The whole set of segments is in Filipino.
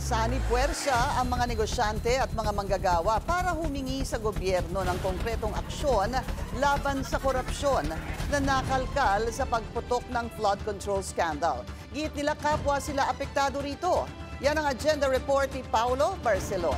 Sani puwersa ang mga negosyante at mga manggagawa para humingi sa gobyerno ng konkretong aksyon laban sa korupsyon na nakalkal sa pagputok ng flood control scandal. Giit nila kapwa sila apektado rito. Yan ang agenda report ni Paulo Barcelon.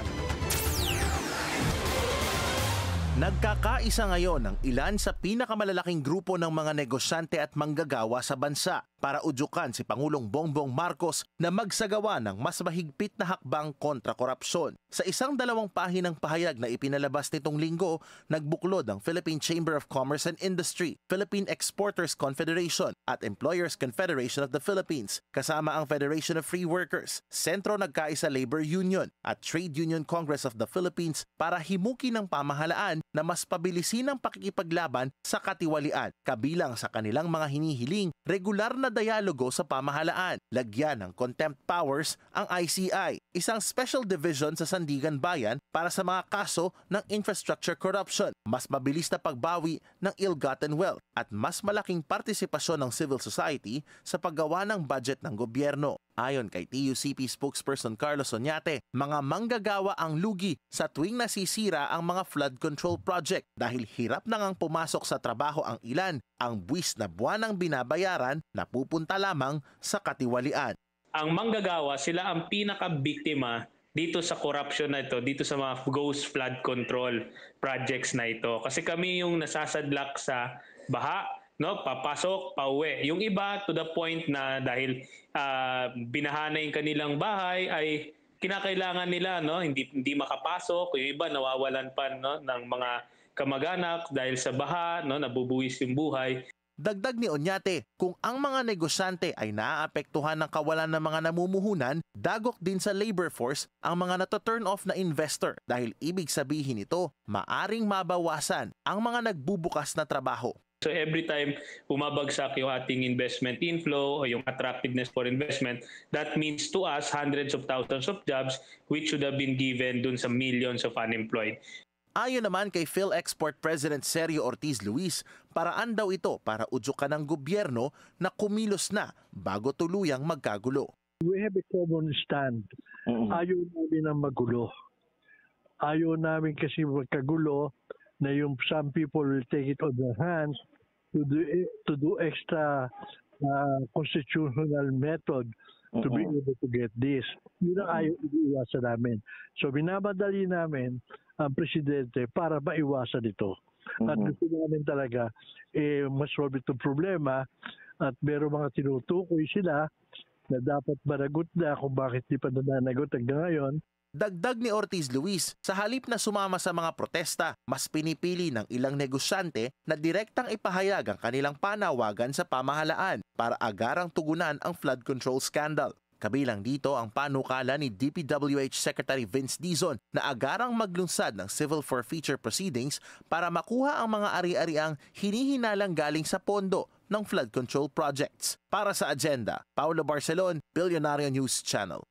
Nagkakaisa ngayon ang ilan sa pinakamalalaking grupo ng mga negosyante at manggagawa sa bansa para udyukan si Pangulong Bongbong Marcos na magsagawa ng mas mahigpit na hakbang kontra korupsyon. Sa isang 2 pahinang pahayag na ipinalabas nitong linggo, nagbuklod ang Philippine Chamber of Commerce and Industry, Philippine Exporters Confederation at Employers Confederation of the Philippines, kasama ang Federation of Free Workers, Sentro Nagkaisa Labor Union at Trade Union Congress of the Philippines para himuki ng pamahalaan na mas pabilisin ang pakikipaglaban sa katiwalian, kabilang sa kanilang mga hinihiling regular na dialogo sa pamahalaan, lagyan ng contempt powers ang ICI, isang special division sa Sandigan Bayan para sa mga kaso ng infrastructure corruption, mas mabilis na pagbawi ng ill-gotten wealth at mas malaking partisipasyon ng civil society sa paggawa ng budget ng gobyerno. Ayon kay TUCP spokesperson Carlos Oñate, mga manggagawa ang lugi sa tuwing nasisira ang mga flood control project dahil hirap na ngang pumasok sa trabaho ang ilan, ang buwis na buwanang binabayaran na pupunta lamang sa katiwalian. Ang manggagawa, sila ang pinakabiktima dito sa corruption na ito, dito sa mga ghost flood control projects na ito. Kasi kami yung nasasadlak sa baha, no, papasok, pauwi. Yung iba to the point na dahil binahana yung kanilang bahay ay kinakailangan nila, no, hindi makapasok. Yung iba nawawalan pa, no, ng mga kamag-anak dahil sa baha, no, nabubuwis yung buhay. Dagdag ni Oñate, kung ang mga negosyante ay naaapektuhan ng kawalan ng mga namumuhunan, dagok din sa labor force ang mga nato-turn off na investor dahil ibig sabihin nito, maaring mabawasan ang mga nagbubukas na trabaho. So every time bumabagsak yung ating investment inflow o yung attractiveness for investment, that means to us hundreds of thousands of jobs which should have been given dun sa millions of unemployed. Ayon naman kay PhilExport President Sergio Ortiz Luis, paraan daw ito para udyukan ng gobyerno na kumilos na bago tuluyang magkagulo. We have a common stand. Ayaw namin ang magulo. Ayaw namin kasi magkagulo na yung some people will take it on their hands to do extra constitutional method to be able to get this. Yun ang ayaw iiwasan namin. So binamadali namin ang presidente para maiwasan ito. At gusto namin talaga masolve itong problema at meron mga tinutukoy sila na dapat managot na kung bakit di pa nananagot hanggang ngayon. Dagdag ni Ortiz Luis, sa halip na sumama sa mga protesta, mas pinipili ng ilang negosyante na direktang ipahayag ang kanilang panawagan sa pamahalaan para agarang tugunan ang flood control scandal. Kabilang dito ang panukala ni DPWH Secretary Vince Dizon na agarang maglunsad ng civil forfeiture proceedings para makuha ang mga ari-ariang hinihinalang galing sa pondo ng flood control projects. Para sa agenda, Paulo Barcelon, Billionario News Channel.